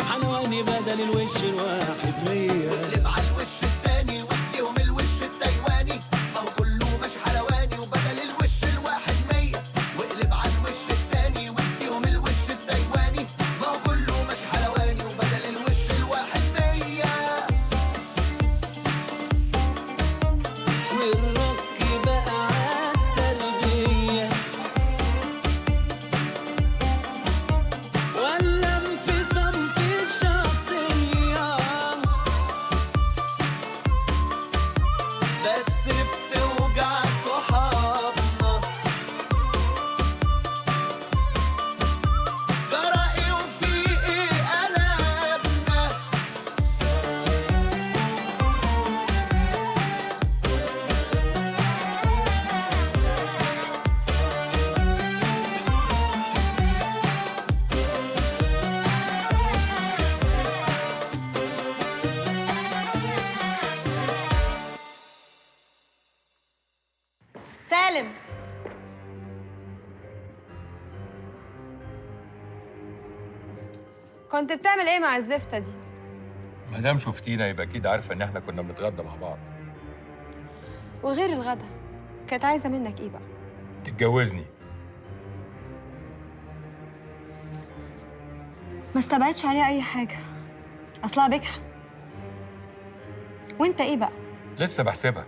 حلواني بدل الوش الواحد 100. واقلب على الوش التاني واديهم الوش التايواني، ما هو كله مش حلواني وبدل الوش الواحد 100. واقلب على الوش التاني واديهم الوش التايواني، ما هو كله مش حلواني وبدل الوش الواحد 100. والرك بقى عالتربية ولا انفصام في الشخصية، بس بتوجع صحابنا، جرى ايه وفي ايه قلبنا. سالم، كنت بتعمل ايه مع الزفتة دي؟ ما دام شفتينا يبقى اكيد عارفه ان احنا كنا بنتغدى مع بعض. وغير الغدا كانت عايزة منك ايه بقى؟ تتجوزني. ما استبعدش عليها اي حاجة، اصلها بجحة. وانت ايه بقى؟ لسه بحسبها.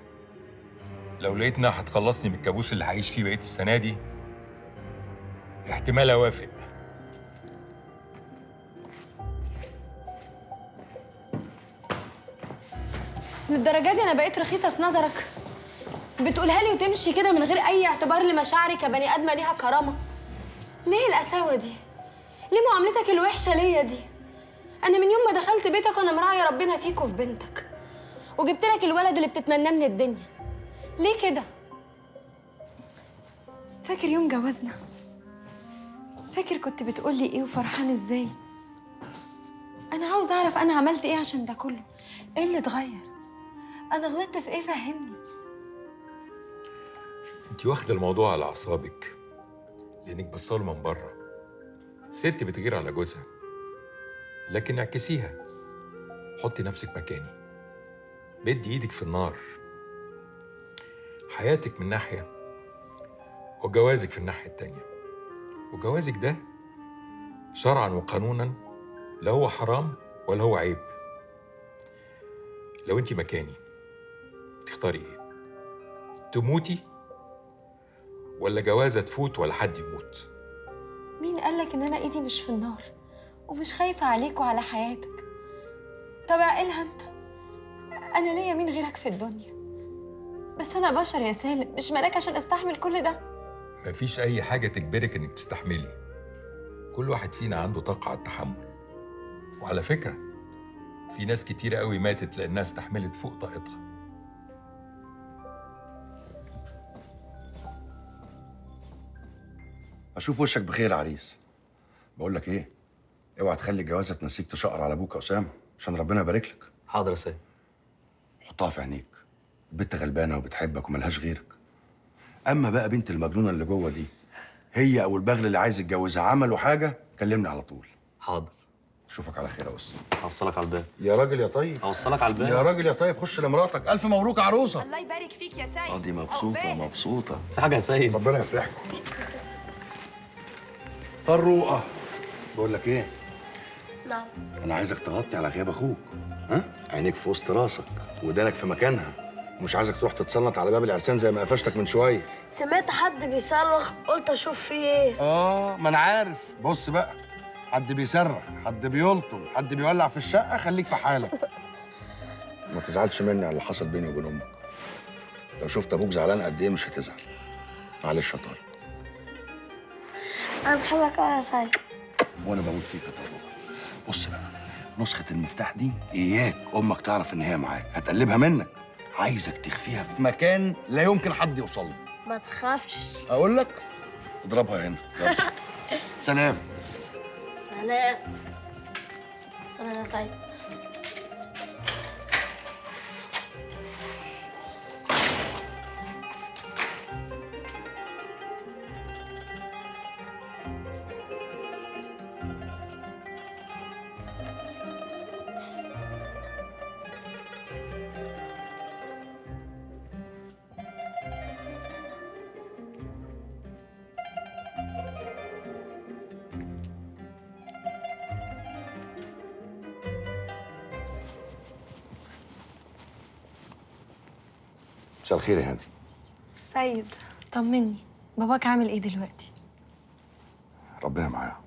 لو لقيت انها هتخلصني من الكابوس اللي هعيش فيه بقيه السنه دي، احتمال اوافق. للدرجة دي انا بقيت رخيصة في نظرك؟ بتقولها لي وتمشي كده من غير اي اعتبار لمشاعري كبني ادمة ليها كرامة؟ ليه القساوة دي؟ ليه معاملتك الوحشة ليا دي؟ انا من يوم ما دخلت بيتك وانا مراعية ربنا فيك وفي بنتك، وجبت لك الولد اللي بتتمناه من الدنيا. ليه كده؟ فاكر يوم جوازنا؟ فاكر كنت بتقولي ايه وفرحان ازاي؟ انا عاوز اعرف انا عملت ايه عشان ده كله. ايه اللي اتغير؟ انا غلطت في ايه؟ فهمني. انت واخده الموضوع على اعصابك لانك بصاله من بره. ست بتغير على جوزها، لكن اعكسيها. حطي نفسك مكاني، بدي ايدك في النار. حياتك من ناحيه وجوازك في الناحيه التانيه، وجوازك ده شرعا وقانونا لا هو حرام ولا هو عيب. لو انت مكاني تختاري ايه؟ تموتي ولا جوازة تفوت ولا حد يموت؟ مين قالك ان انا ايدي مش في النار ومش خايفة عليك وعلى حياتك؟ طب اعقلها انت. انا ليا مين غيرك في الدنيا؟ بس انا بشر يا سالم، مش ملاك عشان استحمل كل ده. مفيش أي حاجة تجبرك إنك تستحملي. كل واحد فينا عنده طاقة على التحمل. وعلى فكرة، في ناس كتيرة قوي ماتت لأنها استحملت فوق طاقتها. اشوف وشك بخير يا عريس. بقول لك ايه، اوعى تخلي الجوازه تنسيك تشقر على ابوك يا اسامه، عشان ربنا يبارك لك. حاضر يا سيد. حطها في عينيك، البنت غلبانه وبتحبك وملهاش غيرك. اما بقى بنت المجنونه اللي جوه دي، هي او البغل اللي عايز يتجوزها عملوا حاجه كلمني على طول. حاضر. اشوفك على خير يا بس. هوصلك على الباب. يا راجل يا طيب. هوصلك على الباب. يا راجل يا طيب، خش لمراتك. الف مبروك يا عروسه. الله يبارك فيك يا سيد. دي مبسوطه مبسوطه. في حاجه يا سيد؟ ربنا يفرحكم. فروقه، بقول لك ايه؟ نعم. انا عايزك تغطي على غياب اخوك. ها؟ عينيك في وسط راسك ودانك في مكانها، ومش عايزك تروح تتسلط على باب العرسان زي ما قفشتك من شويه. سمعت حد بيصرخ، قلت اشوف فيه ايه. ما انا عارف. بص بقى، حد بيصرخ، حد بيلطم، حد بيولع في الشقه، خليك في حالك. ما تزعلش مني على اللي حصل بيني وبين امك. لو شفت ابوك زعلان قد ايه مش هتزعل. معلش يا طارق. انا بحبك قوي يا سيد. وانا بموت فيك يا طارق. بص بقى، نسخه المفتاح دي اياك امك تعرف ان هي معاك، هتقلبها منك. عايزك تخفيها في مكان لا يمكن حد يوصل له. ما تخافش. اقول لك اضربها هنا. يلا. سلام. سلام. سلام يا سيد. مساء الخير يا هاني. سيد طمني، باباك عامل ايه دلوقتي؟ ربنا معاه.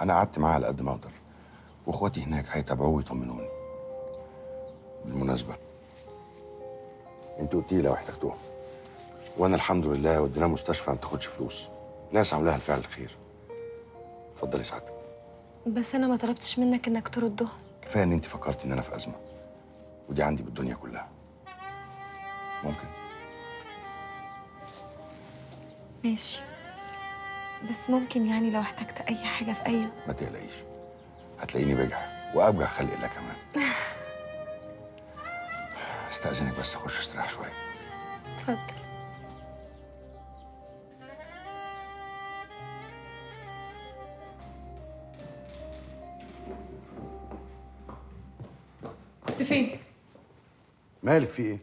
انا قعدت معاه على قد ما اقدر، واخواتي هناك هيتابعوه ويطمنوني. بالمناسبه انت قلت لي لو احتجتوها، وانا الحمد لله وديناه مستشفى ما تاخدش فلوس، ناس عاملاها لفعل الخير. اتفضلي سعادتك. بس انا ما طلبتش منك انك تردهم. كفايه ان انت فكرتي ان انا في ازمه، ودي عندي بالدنيا كلها. ممكن؟ ماشي، بس ممكن يعني لو احتجت اي حاجه في اي ما تقلقيش، هتلاقيني بجح وابجح خلق الله كمان. استأذنك بس اخش استريح شويه. اتفضل. كنت فين؟ مالك في ايه؟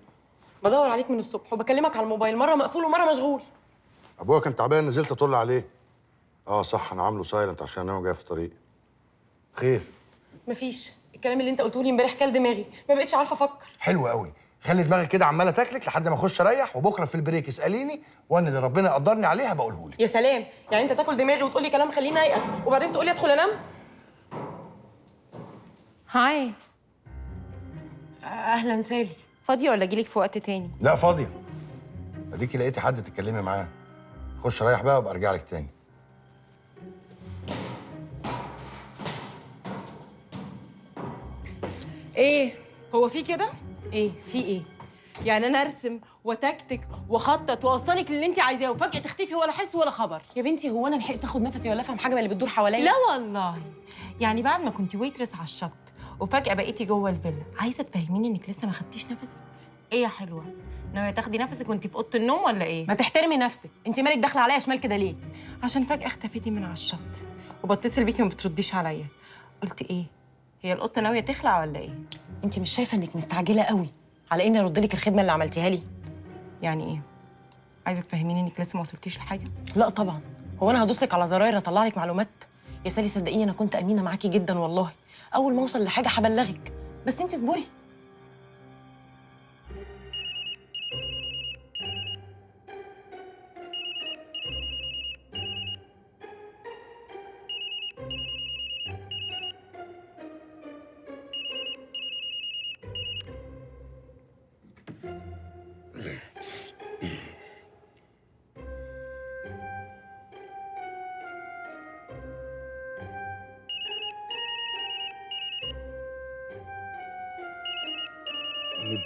بدور عليك من الصبح وبكلمك على الموبايل، مرة مقفول ومرة مشغول. ابويا كان تعبان، نزلت اطل عليه. صح، انا عامله سايلنت عشان انا جاي في الطريق. خير؟ مفيش، الكلام اللي انت قلته لي امبارح كل دماغي، ما بقتش عارفة افكر. حلو قوي، خلي دماغك كده عماله تاكلك لحد ما اخش اريح، وبكره في البريك اساليني، وانا اللي ربنا يقدرني عليه هبقى اقوله لك. يا سلام، يعني انت تاكل دماغي وتقول لي كلام خليني ايأس، وبعدين تقول لي ادخل انام؟ هاي، اهلا سالي. فاضية ولا اجيلك في وقت تاني؟ لا فاضيه. اديكي لقيتي حد تتكلمي معاه. خش ريح بقى وابقى ارجع لك تاني. ايه؟ هو في كده؟ ايه في ايه؟ يعني انا ارسم وتكتك واخطط واوصلك للي انت عايزاه وفجأة تختفي ولا حس ولا خبر؟ يا بنتي هو انا لحقت اخد نفسي ولا افهم حاجة من اللي بتدور حواليا؟ لا والله. يعني بعد ما كنتي ويترس على الشط وفجأة بقيتي جوه الفيلا، عايزة تفهميني انك لسه ما خدتيش نفسك؟ ايه يا حلوة؟ ناوية تاخدي نفسك وانتي في اوضة النوم ولا ايه؟ ما تحترمي نفسك، انت مالك داخلة عليا شمال كده ليه؟ عشان فجأة اختفيتي من على الشط وبتصل بيكي وما بترديش عليا. قلت ايه؟ هي القطة ناوية تخلع ولا ايه؟ انت مش شايفة انك مستعجلة قوي على اني ارد لك الخدمة اللي عملتيها لي؟ يعني ايه؟ عايزة تفهميني انك لسه ما وصلتيش لحاجة؟ لا طبعا، هو انا هدوس لك على زراير اطلع لك معلومات؟ يا سالي صدقيني انا كنت امينه معاكي جدا والله، اول ما اوصل لحاجه هبلغك، بس انت اصبري.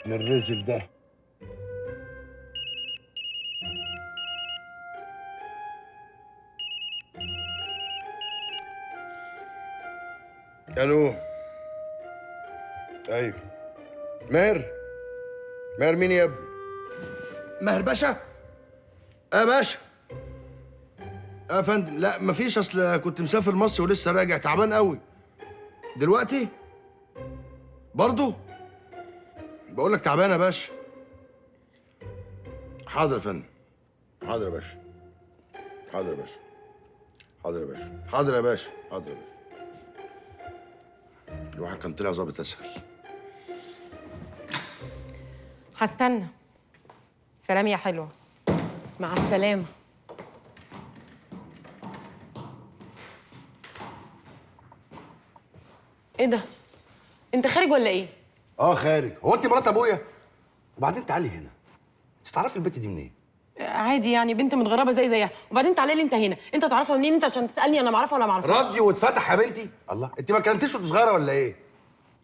ابن الرزل ده. الو. ايوه. ماهر مين يا ابني؟ ماهر باشا؟ يا باشا. يا فندم، لا مفيش، اصل كنت مسافر مصر ولسه راجع تعبان قوي. دلوقتي؟ برضه؟ بقول لك تعبان يا باشا. حاضر يا فندم. حاضر يا باشا. حاضر يا باشا. حاضر يا باشا. حاضر يا باشا. حاضر يا باشا. الواحد كان طلع ظابط اسهل. هستنى. سلام يا حلوة. مع السلامه. ايه ده؟ انت خارج ولا ايه؟ خارج. هو انت مرات ابويا؟ وبعدين تعالي هنا. انت تعرفي البت دي منين؟ عادي يعني، بنت متغربه زيها، وبعدين تعالى لي انت هنا، انت تعرفها منين انت عشان تسالني انا معرفها ولا معرفهاش؟ راديو واتفتح يا بنتي. الله، انت ما كلمتيش وانت صغيره ولا ايه؟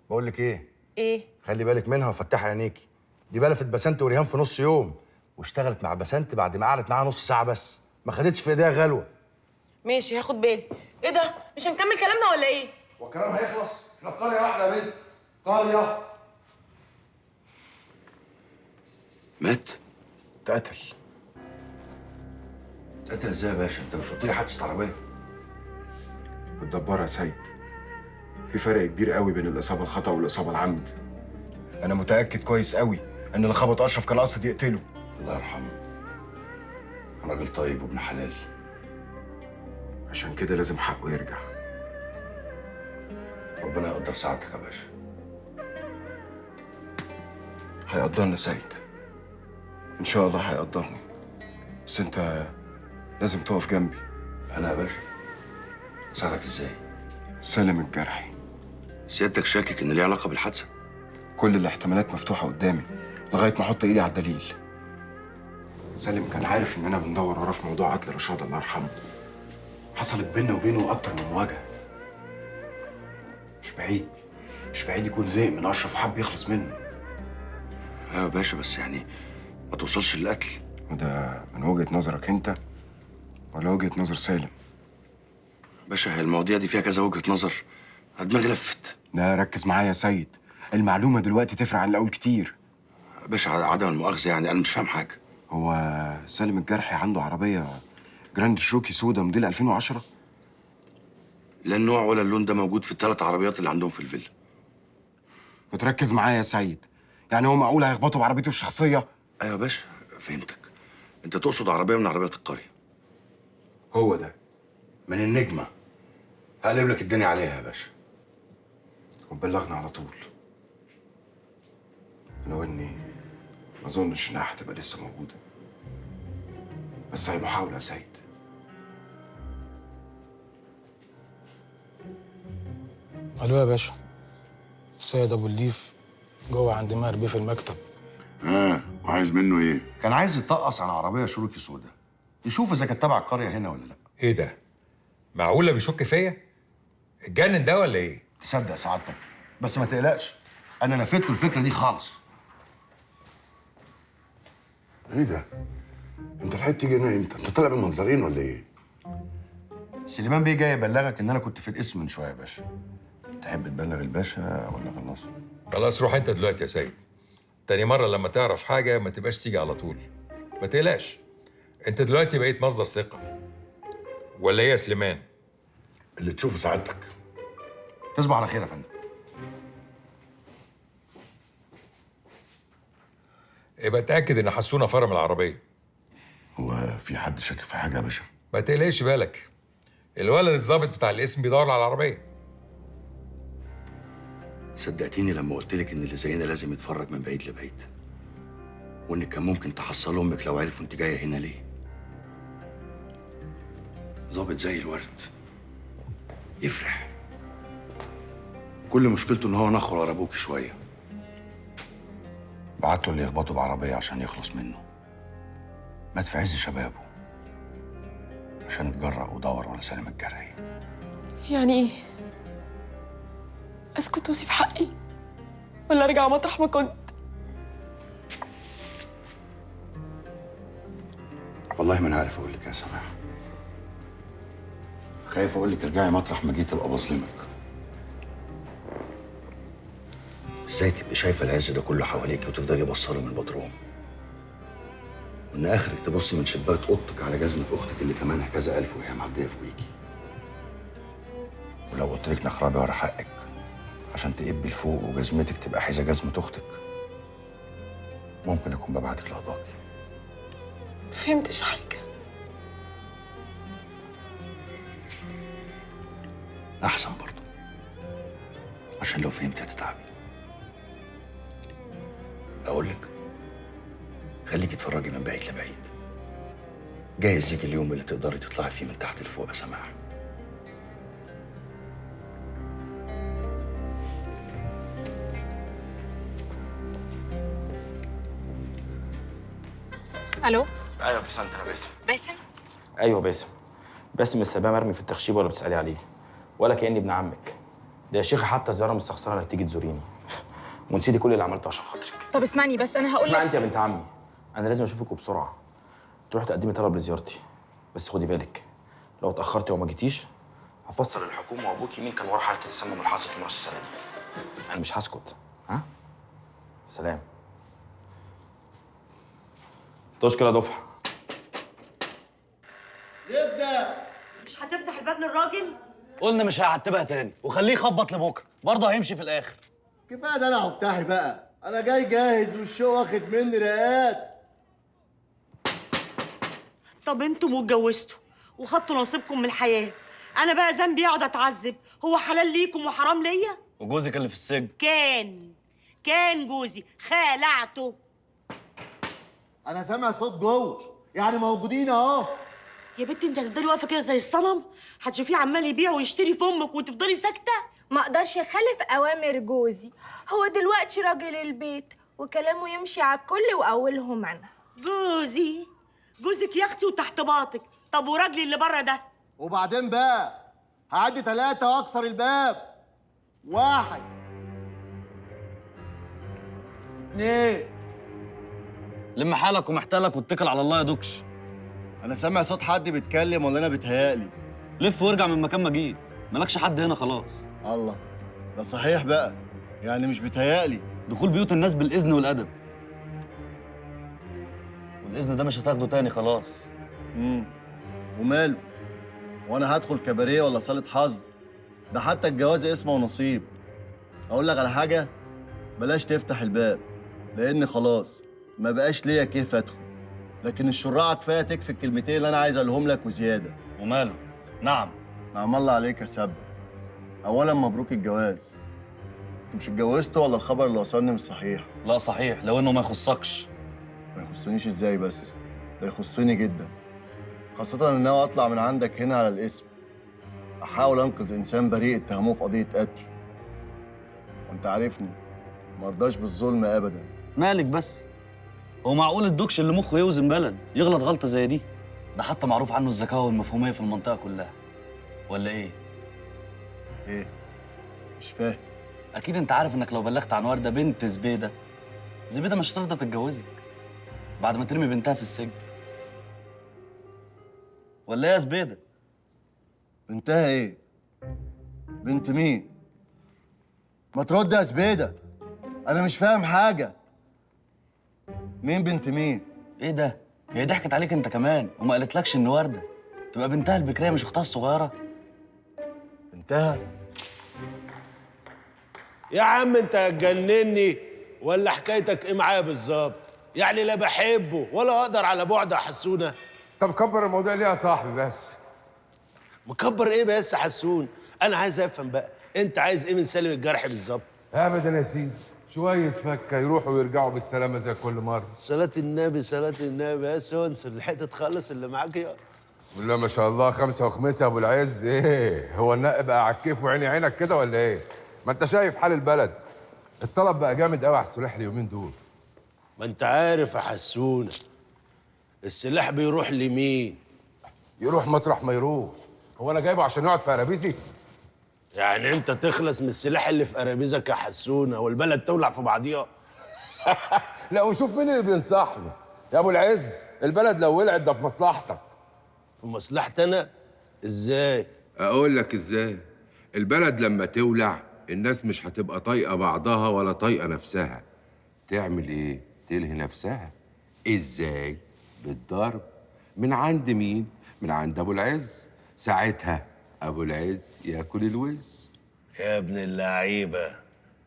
بقول لك ايه؟ ايه؟ خلي بالك منها وفتحي عينيكي. دي بلفت بسنت وريهان في نص يوم، واشتغلت مع بسنت بعد ما قعدت معاها نص ساعه بس، ما خدتش في ايديها غلوه. ماشي هاخد بالي. ايه ده؟ مش هنكمل كلامنا ولا ايه؟ والكلام هيخلص؟ احنا في قريه واحده يا بنت. قريه. مات؟ اتقتل. اتقتل ازاي يا باشا؟ انت مش قلت لي حادثه عربيه؟ متدبرة يا سيد. في فرق كبير قوي بين الإصابة الخطأ والإصابة العمد. أنا متأكد كويس قوي إن اللي خبط أشرف كان قاصد يقتله. الله يرحمه. كان راجل طيب وابن حلال. عشان كده لازم حقه يرجع. ربنا يقدر سعادتك يا باشا. هيقدرنا سيد. ان شاء الله هيقدرني، بس انت لازم تقف جنبي. انا يا باشا اساعدك ازاي؟ سالم الجرحي. سيادتك شاكك ان ليه علاقه بالحادثه؟ كل الاحتمالات مفتوحه قدامي لغايه ما احط ايدي على الدليل. سالم كان عارف اننا بندور وراه في موضوع قتل رشاد الله يرحمه. حصلت بيننا وبينه اكتر من مواجهه. مش بعيد يكون زهق من اشرف وحب يخلص منه. ايوه يا باشا، بس يعني ما توصلش للقتل. وده من وجهه نظرك انت ولا وجهه نظر سالم؟ باشا، هي المواضيع دي فيها كذا وجهه نظر، دماغي لفت. ده ركز معايا يا سيد، المعلومه دلوقتي تفرق عن الاول كتير. باشا عدم المؤاخذه، يعني انا مش فاهم حاجه. هو سالم الجرحي عنده عربيه جراند شروكي سودا موديل 2010؟ لا النوع ولا اللون ده موجود في الثلاث عربيات اللي عندهم في الفيلا. وتركز معايا يا سيد، يعني هو معقول هيخبطوا بعربيته الشخصيه؟ ايوه يا باشا فهمتك، انت تقصد عربيه من عربيات القريه. هو ده من النجمه، هقلب لك الدنيا عليها يا باشا. وبلغنا على طول، لو اني ما اظنش انها هتبقى لسه موجوده، بس هي محاوله يا سيد. الو يا باشا، السيد ابو الليف جوه عند ماهر بيه في المكتب. وعايز منه ايه؟ كان عايز يتقص على عربيه شروكي سودا، يشوف اذا كانت تبع القريه هنا ولا لا. ايه ده؟ معقوله بيشك فيا؟ اتجنن ده ولا ايه؟ تصدق سعادتك، بس ما تقلقش، انا نفيت له الفكره دي خالص. ايه ده؟ انت لحقت تيجي هنا امتى؟ انت طالع بمنظرين ولا ايه؟ سليمان بيه جاي يبلغك ان انا كنت في القسم من شويه يا باشا. تحب تبلغ الباشا ولا خلاص؟ خلاص روح انت دلوقتي يا سيد. تاني مره لما تعرف حاجه ما تبقاش تيجي على طول، ما تقلقش. انت دلوقتي بقيت مصدر ثقه، ولا ايه يا سليمان؟ اللي تشوفه سعادتك. تصبح على خير يا فندم. يبقى اتاكد ان حسونا فرم العربيه. هو في حد شاكك في حاجه يا باشا؟ ما تقلقش بالك، الولد الظابط بتاع الاسم بيدور على العربيه. صدقتيني لما قلت لك ان اللي زينا لازم يتفرج من بعيد لبعيد، وانك كان ممكن تحصل امك لو عرفوا انت جايه هنا ليه. ظابط زي الورد يفرح، كل مشكلته ان هو نخر ورا ابوك شويه. بعته اللي يخبطه بعربيه عشان يخلص منه، مات في عز شبابه عشان اتجرأ ودور ولا سالم الجرحي. يعني ايه؟ اسكت واسيب حقي ولا ارجع مطرح ما كنت؟ والله ما انا عارف اقول لك يا سماح، خايف اقول لك ارجعي مطرح ما جيت ابقى بظلمك. ازاي تبقي شايفه العز ده كله حواليك وتفضلي بصاله من البدروم، وان اخرك تبصي من شباك اوضتك على جزمه اختك اللي كمان كذا الف وهي معديه فوقيكي. ولو قلت لك نخربي ورا حقك عشان تقبي لفوق وجزمتك تبقى حيزه جزمه اختك، ممكن اكون ببعتك لقضاكي. ما فهمتش حاجه. احسن برضه، عشان لو فهمتي هتتعبي. اقول لك خليكي تتفرجي من بعيد لبعيد، جايز يجي اليوم اللي تقدري تطلعي فيه من تحت لفوق يا سماح. الو. ايوه بس انت انا باسم. باسم؟ ايوه باسم السباع مرمي في التخشيب ولا بتسالي عليه، ولا كاني ابن عمك. ده يا شيخه حتى الزياره مستخسره انك تيجي تزوريني، ونسيتي كل اللي عملته عشان خاطرك. طب اسمعني بس، انا هقول اسمعي انت يا بنت عمي، انا لازم اشوفك وبسرعه. تروحي تقدمي طلب لزيارتي، بس خدي بالك لو اتاخرتي وما جيتيش هفصل الحكومه وابوكي مين كان ورا حاله التسمم اللي حصلت من راس السنه دي. انا مش هسكت. ها؟ سلام. تشكر يا دفعه. نبدأ. مش هتفتح الباب للراجل؟ قلنا مش هيعتبها تاني، وخليه يخبط لبكره، برضه هيمشي في الاخر. كفايه ده انا هفتحي بقى، انا جاي جاهز والشو واخد مني رقات. طب انتوا اتجوزتوا وخدتوا نصيبكم من الحياه، انا بقى ذنبي اقعد اتعذب؟ هو حلال ليكم وحرام ليا؟ وجوزك اللي في السجن كان جوزي، خلعته. انا سامع صوت جوه، يعني موجودين اهو. يا بنتي انت هتفضلي واقفه كده زي الصنم؟ هتشوفيه عمال يبيع ويشتري في امك وتفضلي ساكته؟ ما اقدرش اخالف اوامر جوزي، هو دلوقتي راجل البيت وكلامه يمشي على الكل واولهم انا. جوزك يا اختي وتحت باطك. طب وراجلي اللي بره ده؟ وبعدين بقى هعدي 3 واكسر الباب. 1 2. لم حالك ومحتالك واتكل على الله يا دوكش. انا سامع صوت حد بيتكلم ولا انا بيتهيألي؟ لف وارجع من مكان ما جيت، مالكش حد هنا خلاص. الله، ده صحيح بقى، يعني مش بيتهيألي. دخول بيوت الناس بالإذن والأدب، والإذن ده مش هتاخده تاني خلاص. وماله؟ وانا هدخل كباريه ولا صالة حظ؟ ده حتى الجواز اسمه ونصيب. اقول لك على حاجه، بلاش تفتح الباب، لان خلاص ما بقاش ليا كيف ادخل. لكن الشراعه كفايه تكفي الكلمتين اللي انا عايز اقولهم لك وزياده. وماله؟ نعم. نعم الله عليك يا سبة. اولا مبروك الجواز. انتوا مش اتجوزتوا ولا الخبر اللي وصلني مش صحيح؟ لا صحيح، لو انه ما يخصكش. ما يخصنيش ازاي بس؟ ده يخصني جدا، خاصة ان انا اطلع من عندك هنا على الاسم احاول انقذ انسان بريء اتهموه في قضية قتل. وانت عارفني مرضاش بالظلم ابدا. مالك بس؟ هو معقول الدوكش اللي مخه يوزن بلد يغلط غلطة زي دي؟ ده حتى معروف عنه الذكاوة والمفهومية في المنطقة كلها. ولا ايه؟ ايه؟ مش فاهم. اكيد انت عارف انك لو بلغت عن وردة بنت زبيدة مش هترضى تتجوزك بعد ما ترمي بنتها في السجن. ولا ايه يا زبيدة؟ بنتها ايه؟ بنت مين؟ ما ترد يا زبيدة، انا مش فاهم حاجة. مين بنت مين؟ ايه ده؟ هي ضحكت عليك انت كمان وما قالتلكش ان وردة تبقى بنتها البكرية مش اختها الصغيرة؟ بنتها؟ يا عم انت هتجنني ولا حكايتك ايه معايا بالظبط؟ يعني لا بحبه ولا اقدر على بعد يا حسونه. طب كبر الموضوع ليه يا صاحبي بس؟ مكبر ايه بس يا حسون؟ انا عايز افهم بقى، انت عايز ايه من سالم الجرح بالظبط؟ ابدا يا سيدي، شويه فكه يروحوا ويرجعوا بالسلامه زي كل مره. صلاة النبي صلاة النبي. بس وانس لحقت تخلص اللي معاك يا بسم الله ما شاء الله. 5 وخميسة يا ابو العز. ايه هو النق بقى على الكيف وعيني عينك كده ولا ايه؟ ما انت شايف حال البلد، الطلب بقى جامد قوي على السلاح اليومين دول. ما انت عارف يا حسونه السلاح بيروح لمين؟ يروح مطرح ما يروح. هو انا جايبه عشان يقعد في ارابيزي؟ يعني انت تخلص من السلاح اللي في ارابيزك يا حسونه والبلد تولع في بعضيها؟ لا وشوف مين اللي بينصحني يا ابو العز. البلد لو ولعت ده في مصلحتك. في مصلحتي انا؟ ازاي؟ اقول لك ازاي. البلد لما تولع الناس مش هتبقى طايقه بعضها ولا طايقه نفسها. تعمل ايه؟ تلهي نفسها. ازاي؟ بالضرب. من عند مين؟ من عند ابو العز. ساعتها ابو العز ياكل الوز. يا ابن اللعيبه،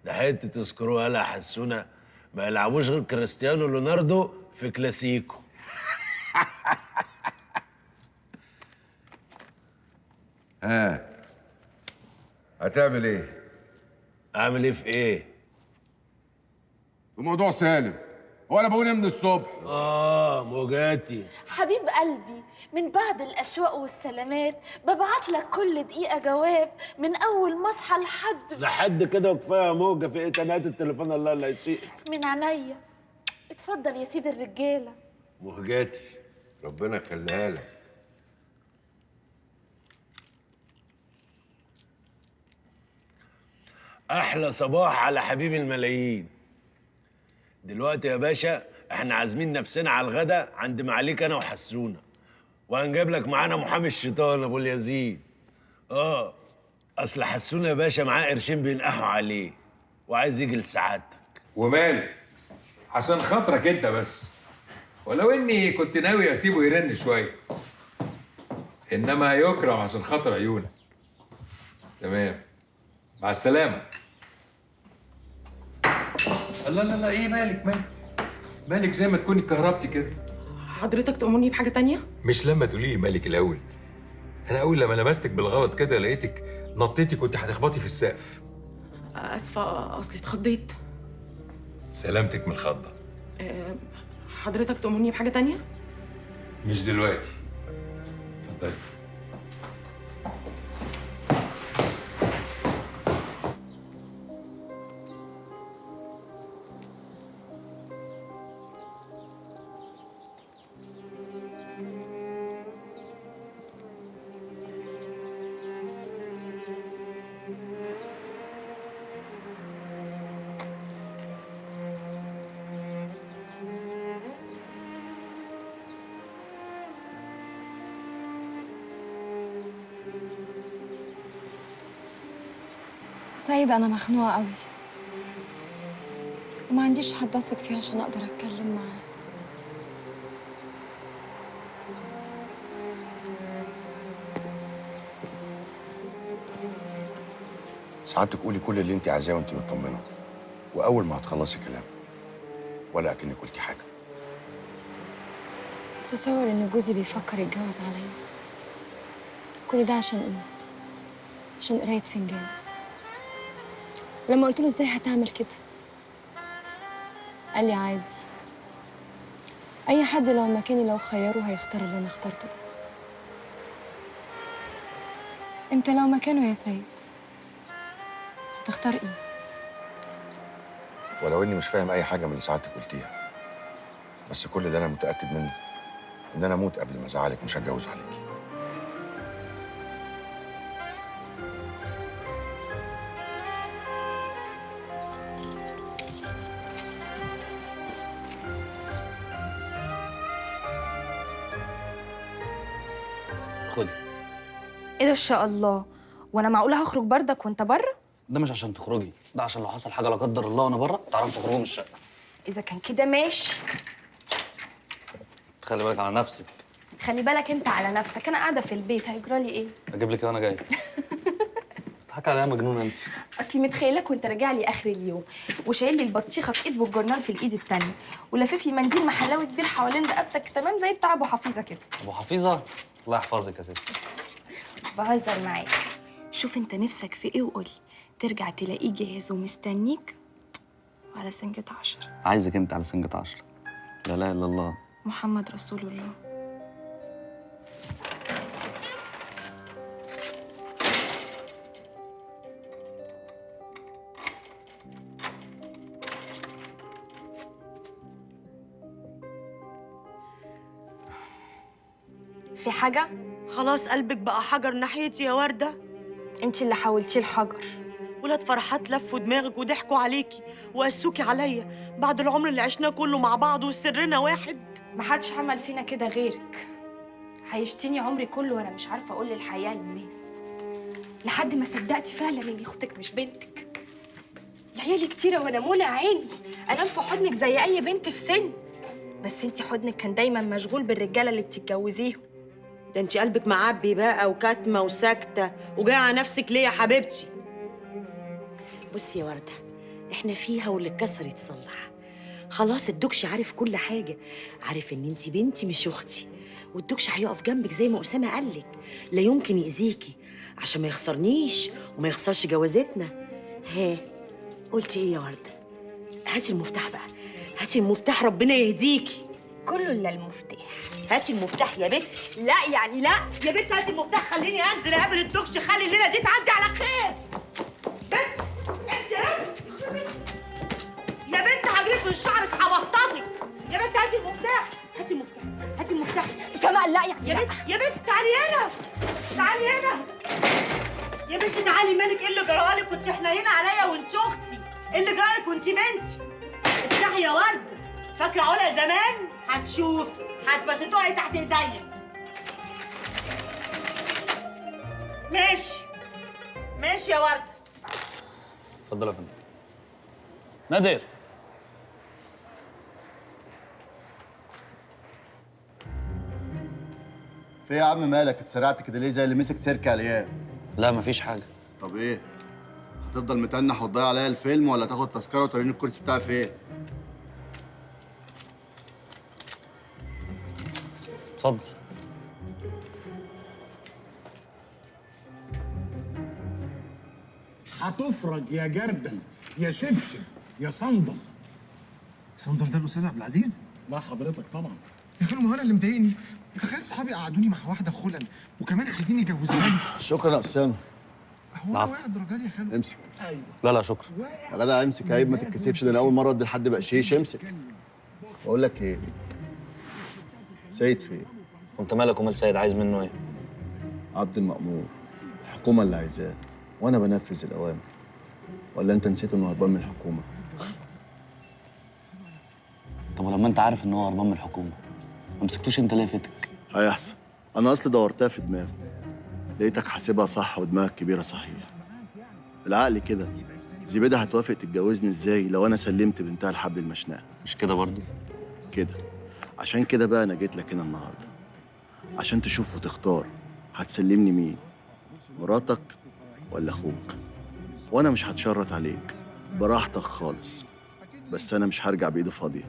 ده حته تذكروها يا حسونه ما يلعبوش غير كريستيانو ليوناردو في كلاسيكو. هتعمل ايه؟ اعمل ايه في ايه؟ في موضوع سالم. هو انا بقول من الصبح؟ موجاتي حبيب قلبي، من بعد الاشواق والسلامات ببعت لك كل دقيقه جواب من اول ما اصحى لحد كده. وكفايه موجه في ايه تاني؟ هات التليفون الله لا يسيء. من عينيا. اتفضل يا سيد الرجاله. موجاتي ربنا يخليها لك. احلى صباح على حبيب الملايين. دلوقتي يا باشا احنا عازمين نفسنا على الغدا عند معاليك انا وحسونه، وهنجيب لك معانا محامي الشيطان ابو اليزيد. اصل حسونه يا باشا معاه قرشين بينقحوا عليه وعايز يجي لسعادتك. وماله؟ عشان خاطرك انت بس، ولو اني كنت ناوي اسيبه يرن شويه، انما يكرم عشان خاطر عيونك. تمام، مع السلامه. لا لا لا، ايه مالك مالك زي ما تكوني اتكهربتي كده. حضرتك تأمرني بحاجة تانية؟ مش لما تقولي لي مالك الاول. انا اول لما لمستك بالغلط كده لقيتك نطيتي، كنت هتخبطي في السقف. اسفة، اصلي اتخضيت. سلامتك من الخضه. حضرتك تأمرني بحاجة تانية؟ مش دلوقتي. اتفضلي. سيد أنا مخنوقة قوي وما عنديش حد أثق فيه عشان أقدر أتكلم معاه. سعادتك قولي كل اللي انت عايزاه وانت مطمنه، واول ما هتخلصي كلام ولا اكنك قلتي حاجه. تصور إن جوزي بيفكر يتجوز عليا، كل ده عشان إيه؟ عشان قراية فنجان. ولما قلت له إزاي هتعمل كده قال لي عادي، أي حد لو مكاني لو خيره هيختار اللي أنا اخترته ده. أنت لو مكانه يا سيد هتختار إيه؟ ولو اني مش فاهم اي حاجه من اللي سعادتك قلتيها، بس كل اللي انا متاكد منه ان انا اموت قبل ما ازعلك، مش هتجوز عليكي. خدي. ايه ده ان شاء الله؟ وانا معقوله هخرج بردك وانت بره؟ ده مش عشان تخرجي، ده عشان لو حصل حاجه لا قدر الله وانا بره تعرفوا تخرجوا من الشقه. اذا كان كده ماشي. خلي بالك على نفسك. خلي بالك انت على نفسك، انا قاعده في البيت هيجرى لي ايه؟ اجيب لك ايه وانا جاي؟ بتضحكي عليا مجنونه انت. اصلي متخيلك وانت راجع لي اخر اليوم وشايل لي البطيخه في ايد والجورنال في الايد التانيه ولافف لي منديل محلاوي كبير حوالين رقبتك تمام زي بتاع ابو حفيظه كده. ابو حفيظه؟ الله يحفظك يا ستي. بهزر معاك. شوف انت نفسك في ايه وقولي، ترجع تلاقيه جاهز ومستنيك على سنجة 10. عايزك انت على سنجة 10. لا اله الا الله محمد رسول الله. في حاجة؟ خلاص قلبك بقى حجر ناحيتي يا وردة. انت اللي حاولتي الحجر. ولاد فرحات لفوا دماغك وضحكوا عليكي وقسوكي عليا بعد العمر اللي عشناه كله مع بعض وسرنا واحد. محدش عمل فينا كده غيرك. عيشتيني عمري كله وانا مش عارفه اقول الحقيقه للناس، لحد ما صدقتي فعلا ان اختك مش بنتك. العيال كتيره وانا منى عيني انام في حضنك زي اي بنت في سن، بس انت حضنك كان دايما مشغول بالرجاله اللي بتتجوزيهم. ده انت قلبك معبي بقى وكاتمه وساكته وجايه على نفسك ليه يا حبيبتي؟ بصي يا ورده، احنا فيها واللي اتكسر يتصلح. خلاص الدكش عارف كل حاجه، عارف ان انت بنتي مش اختي، والدكش هيقف جنبك زي ما اسامه قالك، لا يمكن يأذيكي عشان ما يخسرنيش وما يخسرش جوازتنا. ها قلتي ايه يا ورده؟ هاتي المفتاح بقى، هاتي المفتاح ربنا يهديكي. كله الا المفتاح. هاتي المفتاح يا بت. لا يعني لا يا بت هاتي المفتاح، خليني انزل اقابل الدكش، خلي الليله دي تعدي على خير. بت انت يا بنت هجريك من شعرك هبططك. يا بنت هاتي المفتاح، هاتي المفتاح، هاتي المفتاح. سما لا يعني يا بنت يا بنت تعالي هنا، تعالي هنا يا بنتي، تعالي. مالك ايه اللي جرالك؟ كنت حنينه عليا وانت اختي، ايه اللي جرالك وانت بنتي؟ افتحي يا ورده، فاكره علا زمان؟ هتشوفي بس تقعي تحت ايديا. ماشي ماشي يا ورده. اتفضل يا فندم. نادر. في ايه يا عم مالك؟ اتسرعت كده ليه زي اللي مسك سيرك عريان؟ لا مفيش حاجه. طب ايه؟ هتفضل متنح وتضيع عليا الفيلم ولا تاخد تذكره وتوريني الكرسي بتاعي فين؟ اتفضل. هتفرج يا جردل يا شبشب يا صندل. صندل ده الاستاذ عبد العزيز؟ لا حضرتك طبعا يا خالو، ما هو انا اللي مضايقني. تخيل صحابي قعدوني مع واحده خلل وكمان عايزين يجوزوها لي. شكرا يا اسامه. هو انا واقع الدرجات يا خالو؟ امسك. ايوه. لا شكرا. يا جدع امسك، عيب ما تتكسفش، ده انا اول مره ادي لحد بقشيش. امسك. بقول لك ايه، سيد فين؟ وانت مالك ومال سيد؟ عايز منه ايه؟ عبد المأمور، الحكومه اللي عايزاه وانا بنفذ الاوامر. ولا انت نسيت انه هربان من الحكومه؟ طب ولما انت عارف ان هو هربان من الحكومه ما مسكتوش انت ليه فتك؟ هيحصل. انا اصلي دورتها في دماغي، لقيتك حاسبها صح ودماغك كبيره صحيح. العقل كده، زبيده هتوافق تتجوزني ازاي لو انا سلمت بنتها لحبل المشنقه؟ مش كده برضه؟ كده. عشان كده بقى انا جيت لك هنا النهارده، عشان تشوف وتختار هتسلمني مين، مراتك ولا اخوك. وانا مش هتشرط عليك، براحتك خالص، بس انا مش هرجع بايدي فاضيه.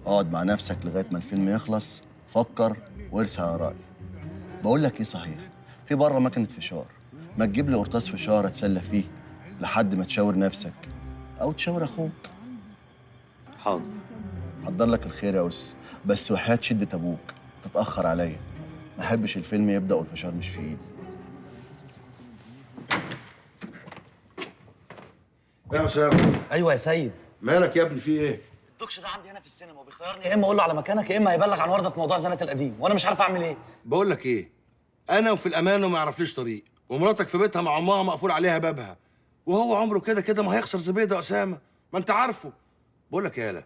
اقعد مع نفسك لغايه ما الفيلم يخلص، فكر وارسى على رايي. بقول لك ايه صحيح، في بره مكنه فشار، ما تجيب لي قرطاس فشار اتسلى فيه لحد ما تشاور نفسك او تشاور اخوك. حاضر. حضر لك الخير يا أس، بس وحياة شدة أبوك تتأخر عليا، ما أحبش الفيلم يبدأ والفشار مش في إيدي. يا اسامه. ايوه يا سيد. مالك يا ابني، في ايه؟ الدكش ده عندي هنا في السينما وبيخيرني، يا اما اقول له على مكانك يا اما هيبلغ عن ورده في موضوع زنات القديم، وانا مش عارف اعمل ايه. بقول لك ايه، انا وفي الامان وما يعرفليش طريق، ومراتك في بيتها مع امها مقفول عليها بابها، وهو عمره كده كده ما هيخسر زبيده يا اسامه، ما انت عارفه. بقول لك يالا،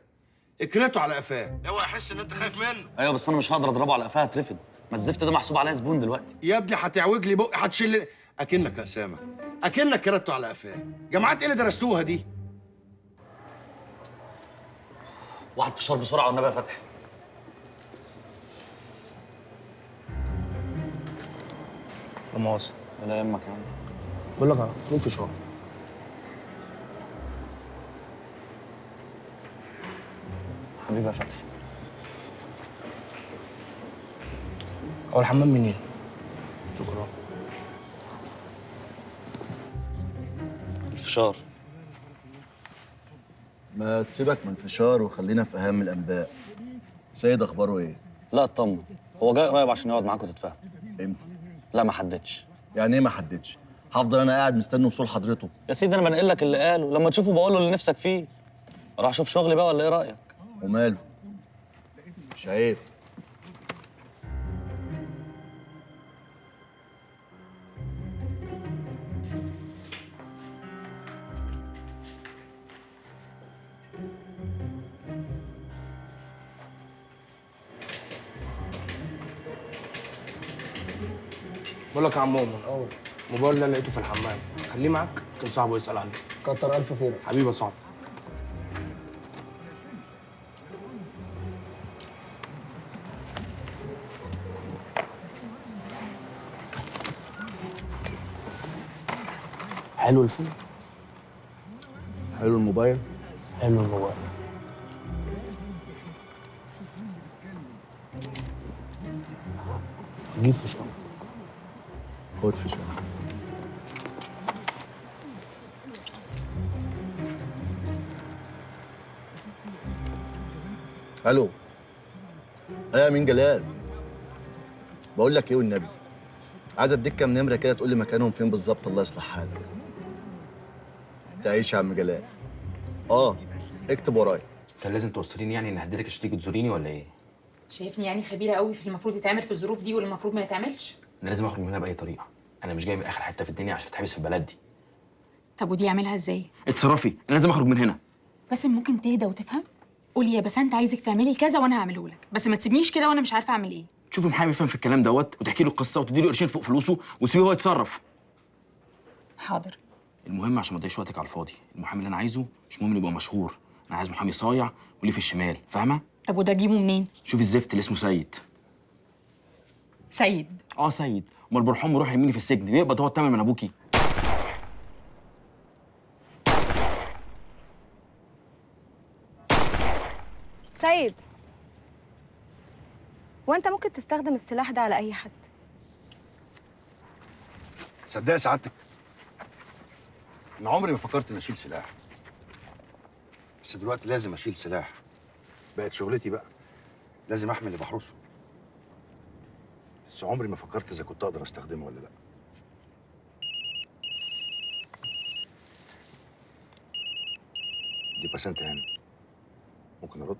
اكرته على قفاه، اوعى احس ان انت خايف منه. ايوه بس انا مش هقدر اضربه على قفاها اترفد، ما الزفت ده محسوب عليا زبون دلوقتي. يا ابني هتعوج لي بقي، هتشيل اكنك يا اسامه، اكنك كرته على قفاه. جامعات ايه اللي درستوها دي؟ واحد فشار بسرعه والنبي يا فتحي. لا مؤاخذة. ولا يهمك يا عم. بقول لك مين فشار؟ حبيبي يا فتحي. هو الحمام منين؟ شكرا. الفشار. ما تسيبك من فشار وخلينا في أهم الأنباء. سيد أخباره إيه؟ لا اطمن، هو جاي قريب عشان يقعد معاك وتتفاهم. إمتى؟ لا ما حددش. يعني إيه ما حددش؟ هفضل أنا قاعد مستني وصول حضرته؟ يا سيدي انا بنقل لك اللي قاله، لما تشوفه بقول له اللي نفسك فيه. اروح اشوف شغلي بقى ولا ايه رايك؟ وماله؟ مش عيب. بقول لك يا عم مؤمن، الموبايل ده لقيته في الحمام، خليه معاك، كان صاحبه يسأل عليه. كتر ألف خيرك. حبيبي يا صاحبي. حلو الفيلم؟ حلو الموبايل؟ حلو الموبايل. جيب فشار. خد فشار. الو. ايه يا مين جلال؟ بقول لك ايه والنبي، عايز اديك كام نمره كده تقول لي مكانهم فين بالظبط، الله يصلح حالك. تعيش يا عم جلال. اكتب ورايا. كان لازم توصليني يعني ان هديلك عشان تيجي تزوريني ولا ايه؟ شايفني يعني خبيره قوي في اللي المفروض يتعمل في الظروف دي واللي المفروض ما يتعملش؟ انا لازم اخرج من هنا باي طريقه، انا مش جاي من اخر حته في الدنيا عشان اتحبس في البلد دي. طب ودي اعملها ازاي؟ اتصرفي، انا لازم اخرج من هنا. بس ممكن تهدى وتفهم؟ قولي يا بسنت عايزك تعملي كذا وانا هعمله لك، بس ما تسيبنيش كده وانا مش عارفه اعمل ايه. تشوفي محامي يفهم في الكلام دوت وتحكي له القصه وتدي له قرشين فوق فلوسه وتسيبيه هو يتصرف. حاضر. المهم عشان ما تضيعش وقتك على الفاضي، المحامي اللي انا عايزه مش مهم يبقى مشهور، انا عايز محامي صايع وليه في الشمال، فاهمه؟ طب وده اجيبه منين؟ شوفي الزفت اللي اسمه سيد. سيد؟ سيد، امال برحوم يروح يرميني في السجن ويقبض هو الثمن من ابوكي. سيد، وانت ممكن تستخدم السلاح ده على اي حد. صدقني سعادتك، انا عمري ما فكرت اني اشيل سلاح، بس دلوقتي لازم اشيل سلاح، بقت شغلتي بقى. لازم احمي اللي بحرسه. بس عمري ما فكرت اذا كنت اقدر استخدمه ولا لا. دي بسنت هانم. ممكن ارد؟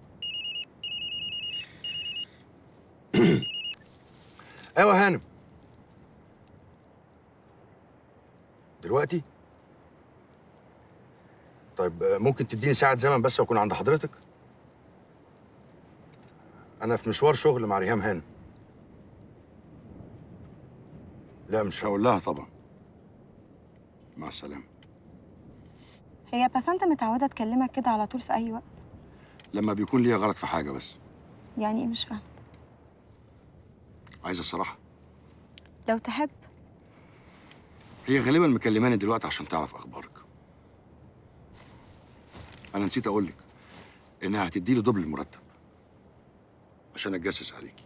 ايوه هانم. دلوقتي؟ طيب ممكن تديني ساعة زمن بس واكون عند حضرتك؟ أنا في مشوار شغل مع ريهام هانم. لا مش هقول لها طبعا. مع السلامة. هي بسنت متعودة تكلمك كده على طول في أي وقت؟ لما بيكون ليا غلط في حاجة بس. يعني إيه؟ مش فاهمة. عايزة الصراحة؟ لو تحب. هي غالبا مكلماني دلوقتي عشان تعرف أخبارك. أنا نسيت أقول لك إنها هتديلي دبل المرتب عشان أتجسس عليكي.